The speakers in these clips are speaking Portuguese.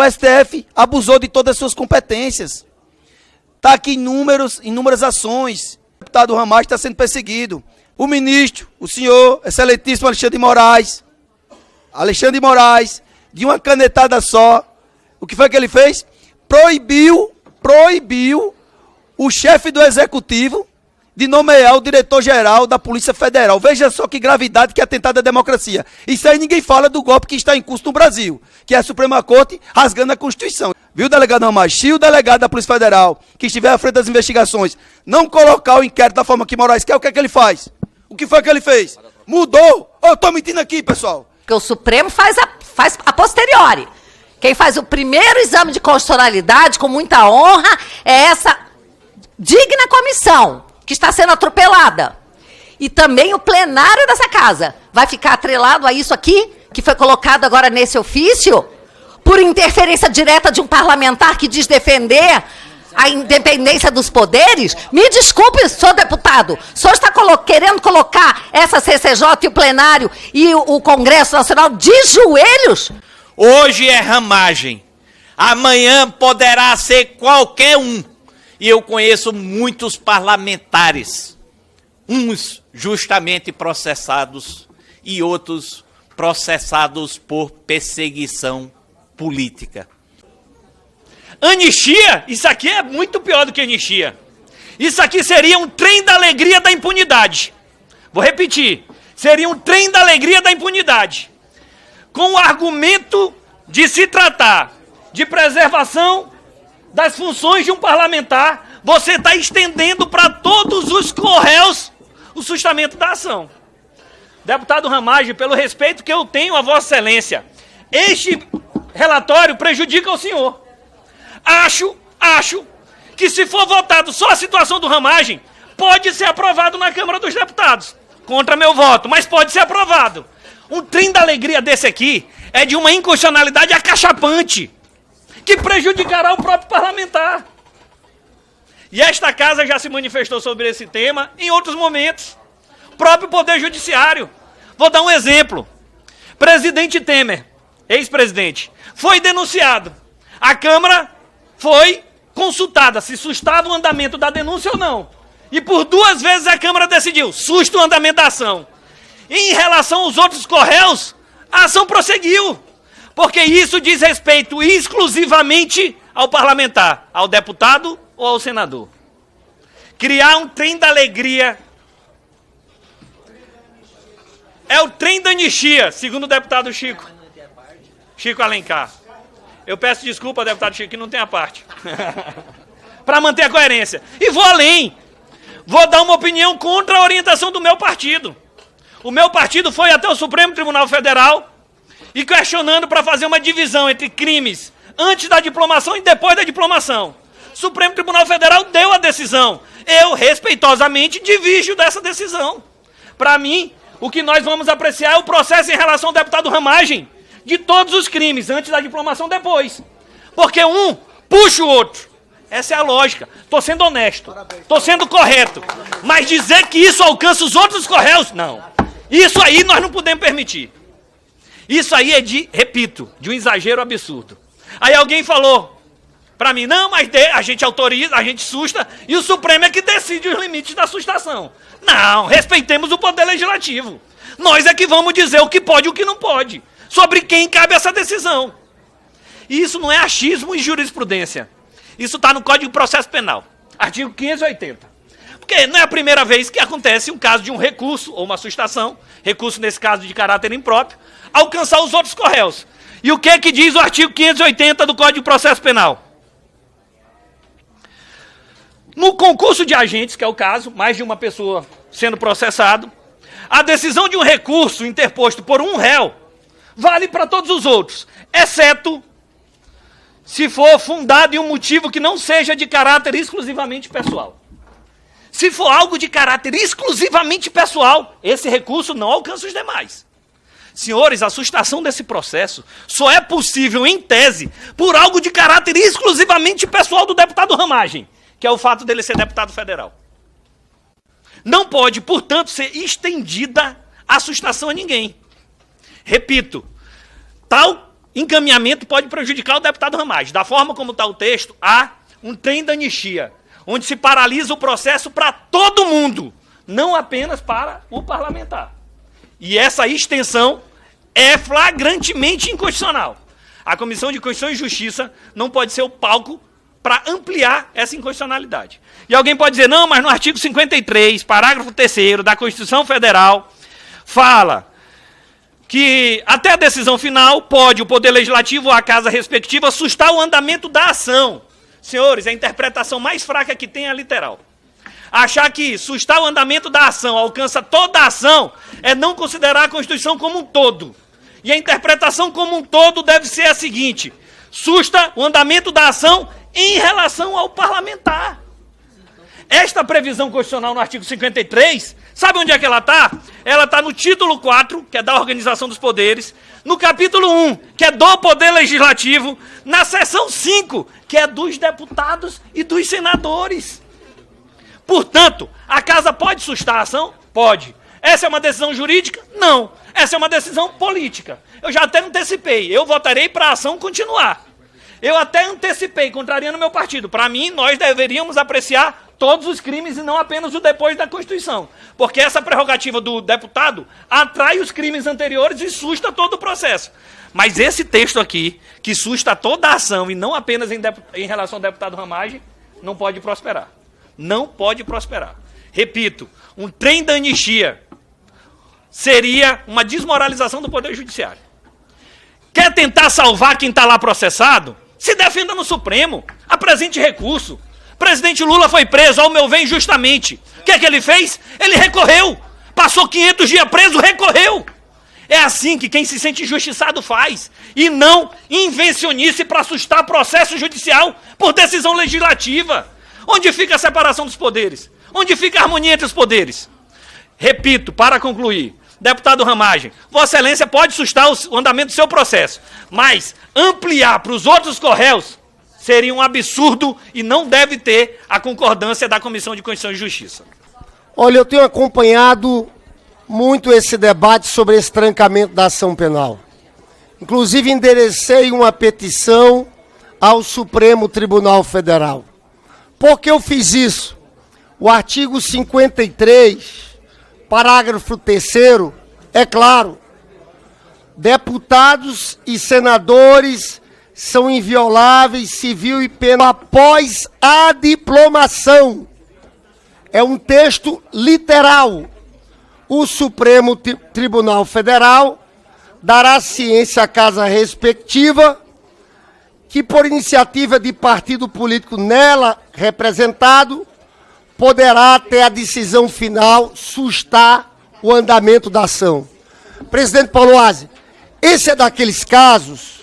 O STF abusou de todas as suas competências. Está aqui inúmeras ações. O deputado Ramagem está sendo perseguido. O ministro, o senhor excelentíssimo Alexandre de Moraes, de uma canetada só, o que foi que ele fez? Proibiu o chefe do executivo de nomear o diretor-geral da Polícia Federal. Veja só que gravidade, que atentado à democracia. Isso aí ninguém fala do golpe que está em curso no Brasil, que é a Suprema Corte rasgando a Constituição. Viu, delegado Ramagem? Se o delegado da Polícia Federal, que estiver à frente das investigações, não colocar o inquérito da forma que Moraes quer, o que é que ele faz? O que foi que ele fez? Mudou? Eu estou mentindo aqui, pessoal. Porque o Supremo faz a posteriori. Quem faz o primeiro exame de constitucionalidade, com muita honra, é essa digna comissão, que está sendo atropelada. E também o plenário dessa casa vai ficar atrelado a isso aqui, que foi colocado agora nesse ofício, por interferência direta de um parlamentar que diz defender a independência dos poderes. Me desculpe, senhor deputado, o senhor está querendo colocar essa CCJ e o plenário e o Congresso Nacional de joelhos? Hoje é Ramagem, amanhã poderá ser qualquer um. E eu conheço muitos parlamentares, uns justamente processados e outros processados por perseguição política. Anistia, isso aqui é muito pior do que anistia. Isso aqui seria um trem da alegria da impunidade. Vou repetir, seria um trem da alegria da impunidade. Com o argumento de se tratar de preservação das funções de um parlamentar, você está estendendo para todos os corréus o sustamento da ação. Deputado Ramagem, pelo respeito que eu tenho a Vossa Excelência, este relatório prejudica o senhor. Acho que se for votado só a situação do Ramagem, pode ser aprovado na Câmara dos Deputados. Contra meu voto, mas pode ser aprovado. Um trem da alegria desse aqui é de uma inconstitucionalidade acachapante, que prejudicará o próprio parlamentar. E esta casa já se manifestou sobre esse tema em outros momentos. O próprio Poder Judiciário. Vou dar um exemplo. Presidente Temer, ex-presidente, foi denunciado. A Câmara foi consultada se sustava o andamento da denúncia ou não. E por 2 vezes a Câmara decidiu, susta o andamento da ação. E em relação aos outros corréus, a ação prosseguiu. Porque isso diz respeito exclusivamente ao parlamentar, ao deputado ou ao senador. Criar um trem da alegria é o trem da anistia, segundo o deputado Chico Alencar. Eu peço desculpa, deputado Chico, que não tem a parte. Para manter a coerência. E vou além. Vou dar uma opinião contra a orientação do meu partido. O meu partido foi até o Supremo Tribunal Federal e questionando para fazer uma divisão entre crimes antes da diplomação e depois da diplomação. O Supremo Tribunal Federal deu a decisão. Eu, respeitosamente, divirjo dessa decisão. Para mim, o que nós vamos apreciar é o processo em relação ao deputado Ramagem, de todos os crimes, antes da diplomação, depois. Porque um puxa o outro. Essa é a lógica. Estou sendo honesto. Estou sendo correto. Mas dizer que isso alcança os outros corréus, não. Isso aí nós não podemos permitir. Isso aí é repito, de um exagero absurdo. Aí alguém falou para mim, não, mas a gente autoriza, a gente susta, e o Supremo é que decide os limites da sustação. Não, respeitemos o Poder Legislativo. Nós é que vamos dizer o que pode e o que não pode. Sobre quem cabe essa decisão. E isso não é achismo e jurisprudência. Isso está no Código de Processo Penal, artigo 580. Porque não é a primeira vez que acontece um caso de um recurso, ou uma sustação, recurso nesse caso de caráter impróprio, alcançar os outros corréus. E o que é que diz o artigo 580 do Código de Processo Penal? No concurso de agentes, que é o caso, mais de uma pessoa sendo processado, a decisão de um recurso interposto por um réu vale para todos os outros, exceto se for fundado em um motivo que não seja de caráter exclusivamente pessoal. Se for algo de caráter exclusivamente pessoal, esse recurso não alcança os demais. Senhores, a sustação desse processo só é possível, em tese, por algo de caráter exclusivamente pessoal do deputado Ramagem, que é o fato dele ser deputado federal. Não pode, portanto, ser estendida a sustação a ninguém. Repito, tal encaminhamento pode prejudicar o deputado Ramagem. Da forma como está o texto, há um trem da anistia, onde se paralisa o processo para todo mundo, não apenas para o parlamentar. E essa extensão é flagrantemente inconstitucional. A Comissão de Constituição e Justiça não pode ser o palco para ampliar essa inconstitucionalidade. E alguém pode dizer, não, mas no artigo 53, parágrafo 3º da Constituição Federal, fala que até a decisão final pode o Poder Legislativo ou a casa respectiva sustar o andamento da ação. Senhores, a interpretação mais fraca que tem é a literal. Achar que sustar o andamento da ação alcança toda a ação é não considerar a Constituição como um todo. E a interpretação como um todo deve ser a seguinte: susta o andamento da ação em relação ao parlamentar. Esta previsão constitucional no artigo 53, sabe onde é que ela está? Ela está no título 4, que é da organização dos poderes, no capítulo 1, que é do Poder Legislativo, na seção 5, que é dos deputados e dos senadores. Portanto, a casa pode sustar a ação? Pode. Essa é uma decisão jurídica? Não. Essa é uma decisão política. Eu já até antecipei, eu votarei para a ação continuar. Eu até antecipei, contrariando meu partido. Para mim, nós deveríamos apreciar todos os crimes e não apenas o depois da Constituição. Porque essa prerrogativa do deputado atrai os crimes anteriores e susta todo o processo. Mas esse texto aqui, que susta toda a ação e não apenas em relação ao deputado Ramagem, não pode prosperar. Não pode prosperar. Repito, um trem da anistia seria uma desmoralização do Poder Judiciário. Quer tentar salvar quem está lá processado? Se defenda no Supremo, apresente recurso. O presidente Lula foi preso, ao meu ver, injustamente. O que é que ele fez? Ele recorreu. Passou 500 dias preso, recorreu. É assim que quem se sente injustiçado faz. E não invencionice para assustar processo judicial por decisão legislativa. Onde fica a separação dos poderes? Onde fica a harmonia entre os poderes? Repito, para concluir. Deputado Ramagem, Vossa Excelência pode sustar o andamento do seu processo, mas ampliar para os outros corréus seria um absurdo e não deve ter a concordância da Comissão de Constituição e Justiça. Olha, eu tenho acompanhado muito esse debate sobre esse trancamento da ação penal. Inclusive, enderecei uma petição ao Supremo Tribunal Federal. Por que eu fiz isso? O artigo 53... parágrafo 3º, é claro, deputados e senadores são invioláveis, civil e penal, após a diplomação. É um texto literal. O Supremo Tribunal Federal dará ciência à casa respectiva, que por iniciativa de partido político nela representado, poderá, até a decisão final, sustar o andamento da ação. Presidente Pauloase, esse é daqueles casos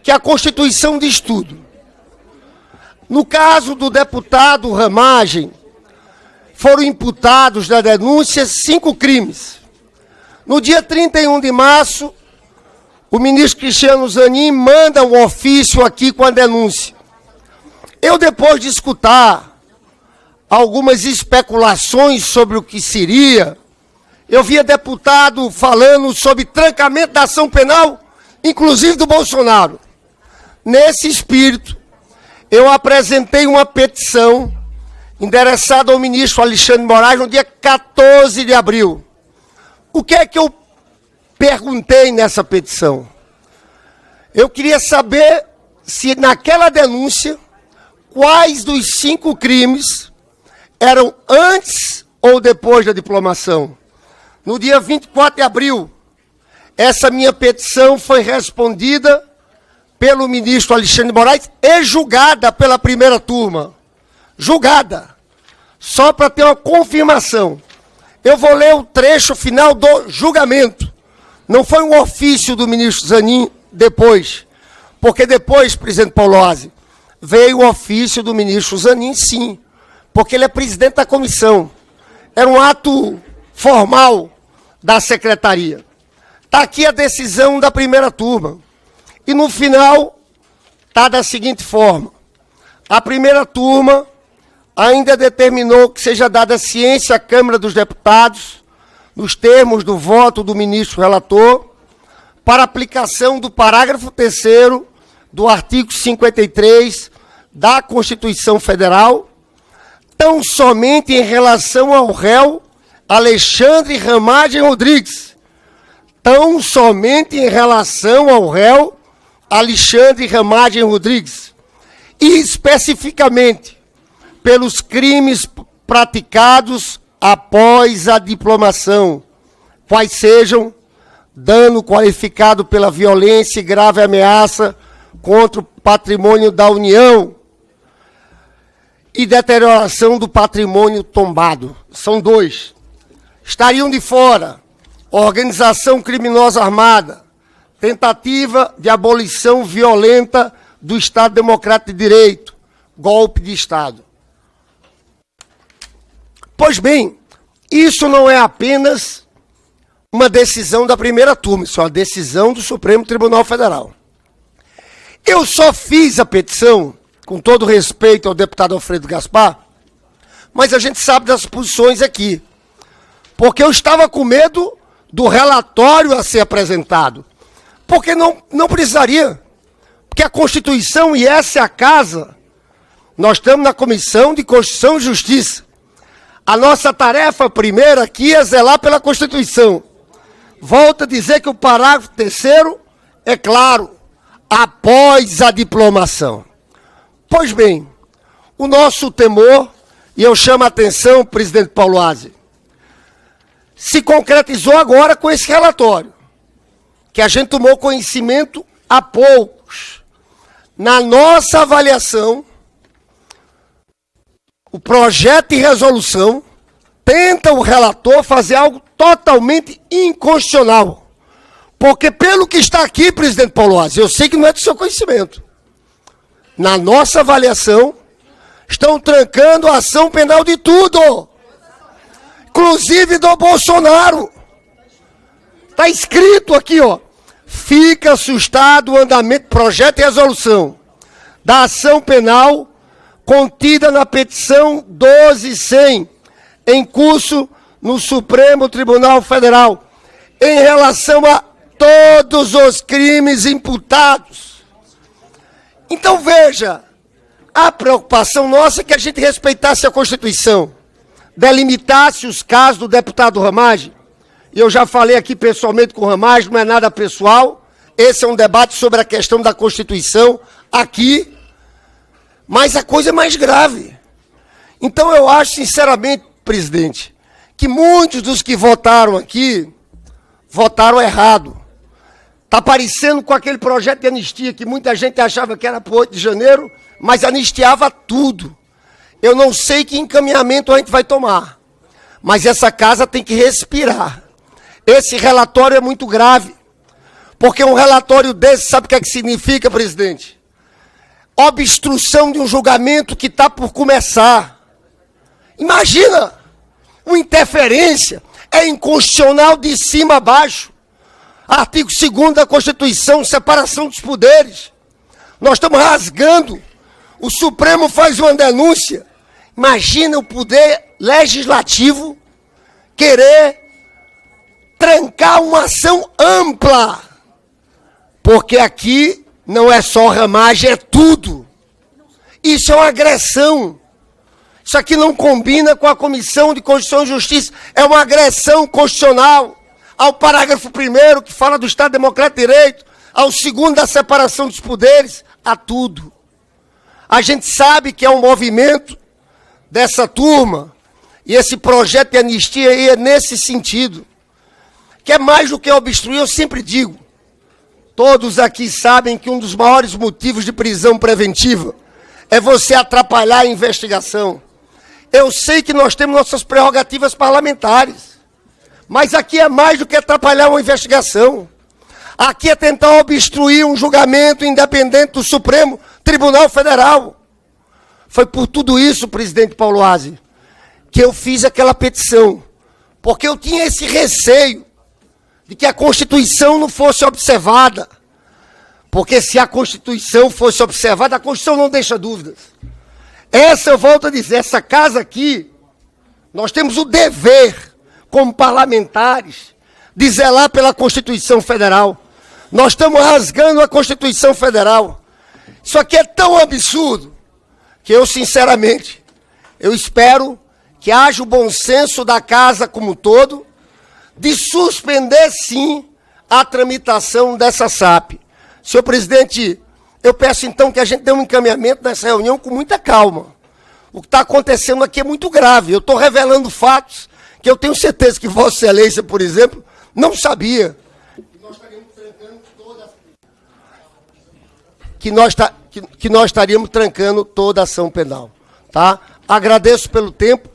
que a Constituição diz tudo. No caso do deputado Ramagem, foram imputados na denúncia 5 crimes. No dia 31 de março, o ministro Cristiano Zanin manda um ofício aqui com a denúncia. Eu, depois de escutar algumas especulações sobre o que seria, eu via deputado falando sobre trancamento da ação penal, inclusive do Bolsonaro. Nesse espírito, eu apresentei uma petição endereçada ao ministro Alexandre de Moraes no dia 14 de abril. O que é que eu perguntei nessa petição? Eu queria saber se naquela denúncia, quais dos 5 crimes eram antes ou depois da diplomação. No dia 24 de abril, essa minha petição foi respondida pelo ministro Alexandre de Moraes e julgada pela primeira turma. Julgada. Só para ter uma confirmação. Eu vou ler o trecho final do julgamento. Não foi um ofício do ministro Zanin depois. Porque depois, presidente Pauloase, veio o ofício do ministro Zanin, sim. Porque ele é presidente da comissão. Era um ato formal da secretaria. Está aqui a decisão da primeira turma. E no final, está da seguinte forma. A primeira turma ainda determinou que seja dada ciência à Câmara dos Deputados, nos termos do voto do ministro relator, para aplicação do parágrafo 3º do artigo 53 da Constituição Federal, tão somente em relação ao réu Alexandre Ramagem Rodrigues. Tão somente em relação ao réu Alexandre Ramagem Rodrigues. E especificamente pelos crimes praticados após a diplomação, quais sejam dano qualificado pela violência e grave ameaça contra o patrimônio da União e deterioração do patrimônio tombado. São 2. Estariam de fora organização criminosa armada, tentativa de abolição violenta do Estado Democrático de Direito, golpe de Estado. Pois bem, isso não é apenas uma decisão da primeira turma, isso é uma decisão do Supremo Tribunal Federal. Eu só fiz a petição, com todo respeito ao deputado Alfredo Gaspar, mas a gente sabe das posições aqui, porque eu estava com medo do relatório a ser apresentado, porque não precisaria, porque a Constituição, e essa é a casa, nós estamos na Comissão de Constituição e Justiça. A nossa tarefa primeira aqui é zelar pela Constituição. Volto a dizer que o parágrafo 3º é claro, após a diplomação. Pois bem, o nosso temor, e eu chamo a atenção, presidente Paulo Aze, se concretizou agora com esse relatório, que a gente tomou conhecimento há poucos. Na nossa avaliação, o projeto de resolução tenta o relator fazer algo totalmente inconstitucional. Porque pelo que está aqui, presidente Paulo Aze, eu sei que não é do seu conhecimento. Na nossa avaliação, estão trancando a ação penal de tudo. Inclusive do Bolsonaro. Está escrito aqui, ó. Fica assustado o andamento, projeto e resolução da ação penal contida na petição 12.100, em curso no Supremo Tribunal Federal, em relação a todos os crimes imputados. Então veja, a preocupação nossa é que a gente respeitasse a Constituição, delimitasse os casos do deputado Ramagem. E eu já falei aqui pessoalmente com o Ramagem, não é nada pessoal, esse é um debate sobre a questão da Constituição aqui, mas a coisa é mais grave. Então eu acho, sinceramente, presidente, que muitos dos que votaram aqui, votaram errado. Está parecendo com aquele projeto de anistia, que muita gente achava que era para o 8 de janeiro, mas anistiava tudo. Eu não sei que encaminhamento a gente vai tomar, mas essa casa tem que respirar. Esse relatório é muito grave, porque um relatório desse, sabe o que é que significa, presidente? Obstrução de um julgamento que está por começar. Imagina, uma interferência, é inconstitucional de cima a baixo. Artigo 2º da Constituição, separação dos poderes. Nós estamos rasgando. O Supremo faz uma denúncia. Imagina o poder legislativo querer trancar uma ação ampla. Porque aqui não é só Ramagem, é tudo. Isso é uma agressão. Isso aqui não combina com a Comissão de Constituição e Justiça. É uma agressão constitucional ao parágrafo 1º, que fala do Estado Democrático de Direito, ao 2º da separação dos poderes, a tudo. A gente sabe que é um movimento dessa turma, e esse projeto de anistia aí é nesse sentido, que é mais do que obstruir, eu sempre digo. Todos aqui sabem que um dos maiores motivos de prisão preventiva é você atrapalhar a investigação. Eu sei que nós temos nossas prerrogativas parlamentares, mas aqui é mais do que atrapalhar uma investigação. Aqui é tentar obstruir um julgamento independente do Supremo Tribunal Federal. Foi por tudo isso, presidente Paulo Aze, que eu fiz aquela petição, porque eu tinha esse receio de que a Constituição não fosse observada. Porque se a Constituição fosse observada, a Constituição não deixa dúvidas. Essa, eu volto a dizer, essa casa aqui, nós temos o dever, como parlamentares, de zelar pela Constituição Federal. Nós estamos rasgando a Constituição Federal. Isso aqui é tão absurdo que eu, sinceramente, eu espero que haja o bom senso da casa como um todo de suspender, sim, a tramitação dessa SAP. Senhor presidente, eu peço então que a gente dê um encaminhamento nessa reunião com muita calma. O que está acontecendo aqui é muito grave. Eu estou revelando fatos que eu tenho certeza que Vossa Excelência, por exemplo, não sabia. Que nós estaríamos trancando toda a ação penal. Tá? Agradeço pelo tempo.